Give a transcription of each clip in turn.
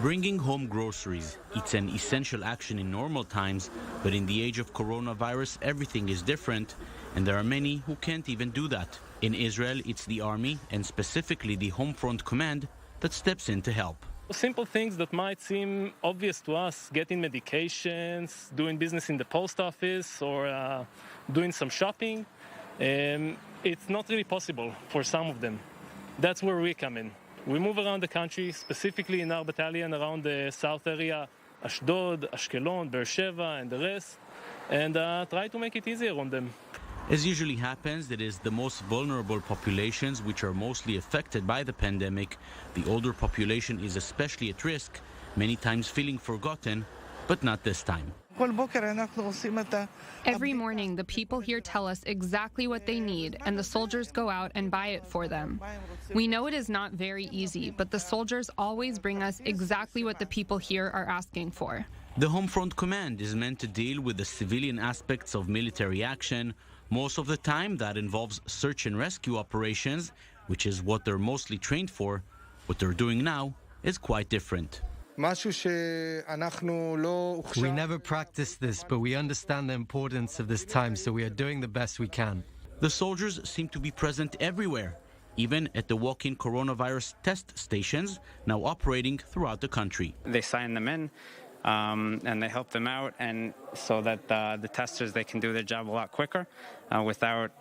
Bringing home groceries. It's an essential action in normal times, but in the age of coronavirus, everything is different, and there are many who can't even do that. In Israel, it's the army, and specifically the Home Front Command, that steps in to help. Simple things that might seem obvious to us, getting medications, doing business in the post office, or doing some shopping, it's not really possible for some of them. That's where we come in. We move around the country, specifically in our battalion around the south area, Ashdod, Ashkelon, Beersheba, and the rest, and try to make it easier on them. As usually happens, it is the most vulnerable populations which are mostly affected by the pandemic. The older population is especially at risk, many times feeling forgotten, but not this time. Every morning, the people here tell us exactly what they need, and the soldiers go out and buy it for them. We know it is not very easy, but the soldiers always bring us exactly what the people here are asking for. The Home Front Command is meant to deal with the civilian aspects of military action. Most of the time, that involves search and rescue operations, which is what they're mostly trained for. What they're doing now is quite different. We never practiced this, but we understand the importance of this time, so we are doing the best we can. The soldiers seem to be present everywhere, even at the walk-in coronavirus test stations, now operating throughout the country. They sign them in, and they help them out, and so that the testers, they can do their job a lot quicker without,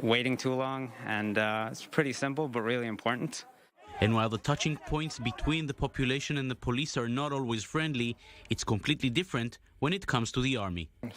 waiting too long. And it's pretty simple, but really important. And while the touching points between the population and the police are not always friendly, it's completely different when it comes to the army. The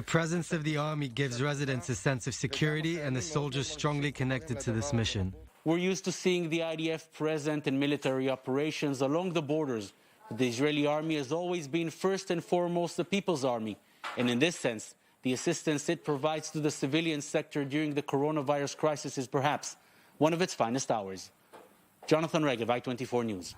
presence of the army gives residents a sense of security, and the soldiers strongly connected to this mission. We're used to seeing the IDF present in military operations along the borders. The Israeli army has always been first and foremost the people's army. And in this sense, the assistance it provides to the civilian sector during the coronavirus crisis is perhaps one of its finest hours. Jonathan Regev, I-24 News.